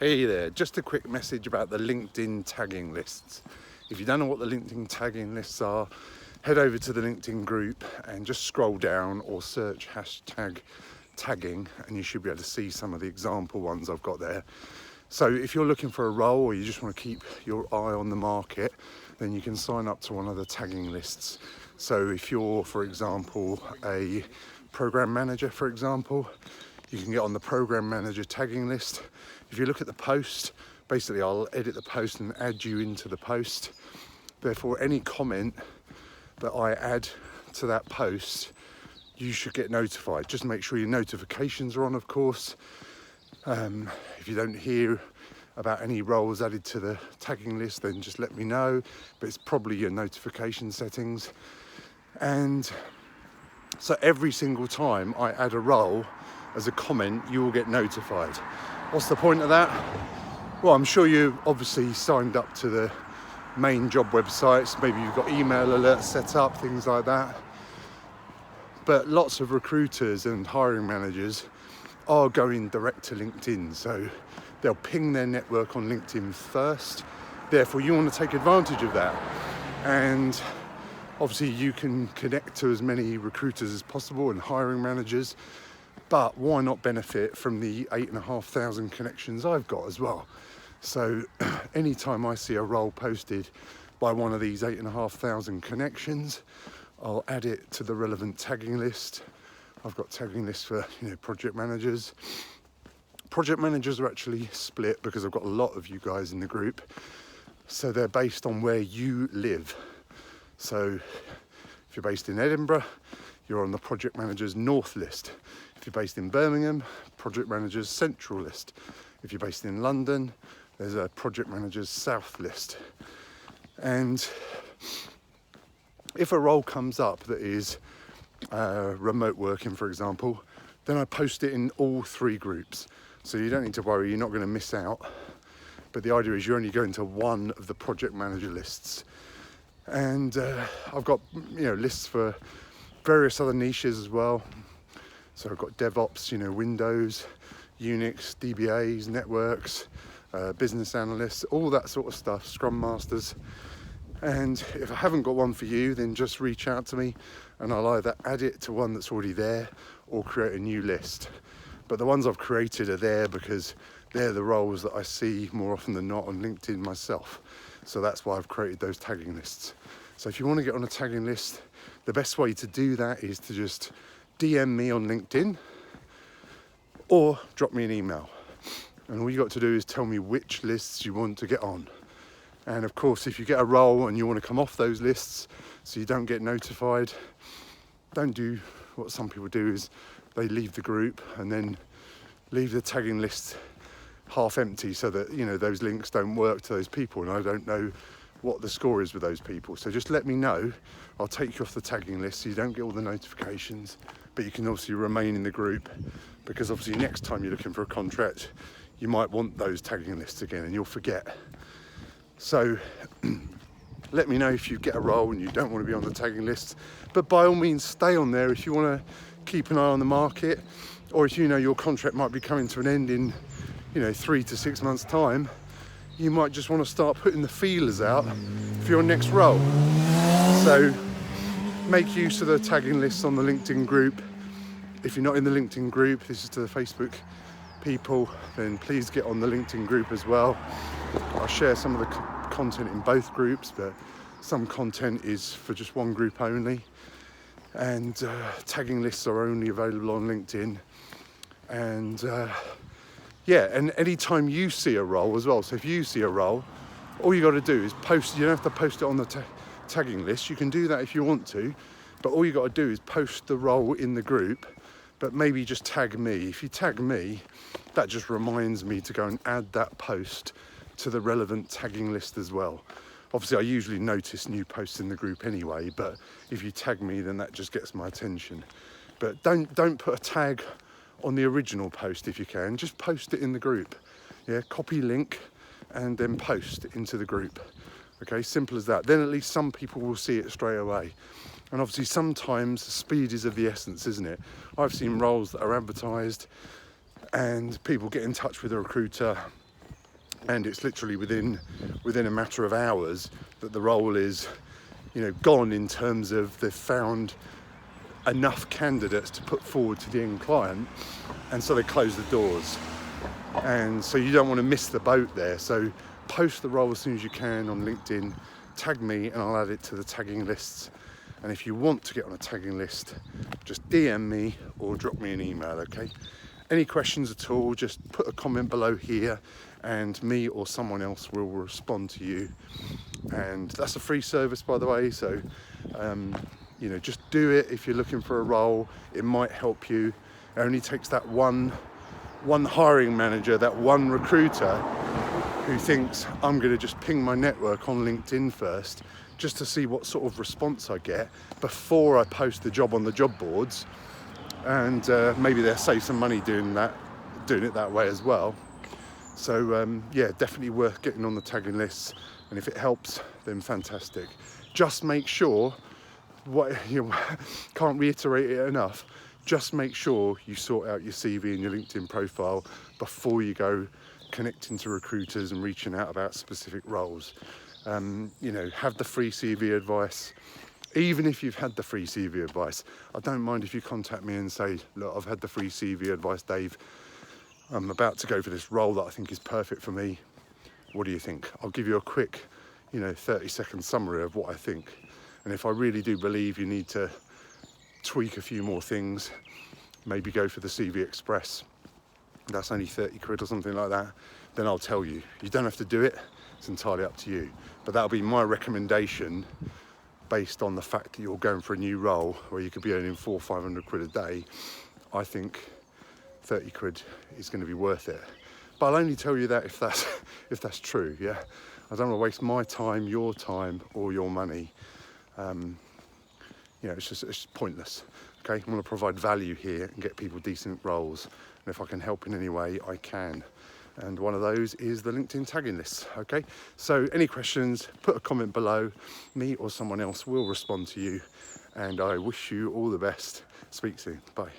Hey there, just a quick message about the LinkedIn tagging lists. If you don't know what the LinkedIn tagging lists are, head over to the LinkedIn group and just scroll down or search hashtag tagging and you should be able to see some of the example ones I've got there. So if you're looking for a role or you just want to keep your eye on the market, then you can sign up to one of the tagging lists. So if you're, for example, a program manager, for example, you can get on the program manager tagging list. If you look at the post, basically I'll edit the post and add you into the post. Therefore, any comment that I add to that post, you should get notified. Just make sure your notifications are on, of course. If you don't hear about any roles added to the tagging list, then just let me know, but it's probably your notification settings. And so every single time I add a role as a comment, you will get notified. What's the point of that? Well, I'm sure you obviously signed up to the main job websites. Maybe you've got email alerts set up, things like that. But lots of recruiters and hiring managers are going direct to LinkedIn. So they'll ping their network on LinkedIn first. Therefore, you want to take advantage of that. And obviously you can connect to as many recruiters as possible and hiring managers. But why not benefit from the 8,500 connections I've got as well? So anytime I see a role posted by one of these 8,500 connections, I'll add it to the relevant tagging list. I've got tagging lists for project managers. Project managers are actually split because I've got a lot of you guys in the group. So they're based on where you live. So if you're based in Edinburgh, you're on the project managers north list. If you're based in Birmingham, project managers central list. If you're based in London, there's a project managers south list. And if a role comes up that is remote working, for example, then I post it in all three groups. So you don't need to worry, you're not going to miss out. But the idea is you're only going to one of the project manager lists. And I've got lists for various other niches as well. So I've got DevOps, Windows, Unix, DBAs, networks, business analysts, all that sort of stuff, Scrum Masters. And if I haven't got one for you, then just reach out to me and I'll either add it to one that's already there or create a new list. But the ones I've created are there because they're the roles that I see more often than not on LinkedIn myself. So that's why I've created those tagging lists. So if you want to get on a tagging list, the best way to do that is to just DM me on LinkedIn or drop me an email. And all you got to do is tell me which lists you want to get on. And of course, if you get a role and you want to come off those lists so you don't get notified, don't do what some people do, is they leave the group and then leave the tagging list half empty so that those links don't work to those people, and I don't know what the score is with those people. So just let me know. I'll take you off the tagging list so you don't get all the notifications, but you can obviously remain in the group, because obviously next time you're looking for a contract, you might want those tagging lists again and you'll forget. So let me know if you get a role and you don't want to be on the tagging list, but by all means stay on there if you want to keep an eye on the market, or if your contract might be coming to an end in 3 to 6 months time. You might just want to start putting the feelers out for your next role. So make use of the tagging lists on the LinkedIn group. If you're not in the LinkedIn group, this is to the Facebook people, then please get on the LinkedIn group as well. I'll share some of the content in both groups, but some content is for just one group only. And tagging lists are only available on LinkedIn. And and anytime you see a role as well, so if you see a role, all you got to do is post. You don't have to post it on the tagging list. You can do that if you want to, but all you got to do is post the role in the group, but maybe just tag me. If you tag me, that just reminds me to go and add that post to the relevant tagging list as well. Obviously, I usually notice new posts in the group anyway, but if you tag me, then that just gets my attention. But don't put a tag on the original post if you can. Just post it in the group. Copy link and then post into the group. Okay, simple as that. Then at least some people will see it straight away. And obviously sometimes speed is of the essence, isn't it? I've seen roles that are advertised and people get in touch with a recruiter and it's literally within a matter of hours that the role is, you know, gone, in terms of they've found enough candidates to put forward to the end client, and so they close the doors. And so you don't want to miss the boat there. So post the role as soon as you can on LinkedIn, tag me, and I'll add it to the tagging lists. And if you want to get on a tagging list, just DM me or drop me an email, okay? Any questions at all, just put a comment below here, and me or someone else will respond to you. And that's a free service, by the way, so you know, just do it if you're looking for a role. It might help you. It only takes that one hiring manager, that one recruiter who thinks, I'm going to just ping my network on LinkedIn first, just to see what sort of response I get before I post the job on the job boards. And maybe they'll save some money doing it that way as well. So yeah, definitely worth getting on the tagging lists. And if it helps, then fantastic. Just make sure, can't reiterate it enough, just make sure you sort out your CV and your LinkedIn profile before you go connecting to recruiters and reaching out about specific roles. You know, have the free CV advice. Even if you've had the free CV advice, I don't mind if you contact me and say, look, I've had the free CV advice, Dave. I'm about to go for this role that I think is perfect for me. What do you think? I'll give you a quick, 30-second summary of what I think. And if I really do believe you need to tweak a few more things, maybe go for the CV Express, that's only 30 quid or something like that, then I'll tell you. You don't have to do it, it's entirely up to you. But that'll be my recommendation based on the fact that you're going for a new role where you could be earning 400 or 500 quid a day. I think 30 quid is going to be worth it. But I'll only tell you that if that's true, yeah? I don't want to waste my time, your time, or your money. It's just pointless, okay? I want to provide value here and get people decent roles. And if I can help in any way, I can. And one of those is the LinkedIn tagging list, okay? So any questions, put a comment below. Me or someone else will respond to you. And I wish you all the best. Speak soon. Bye.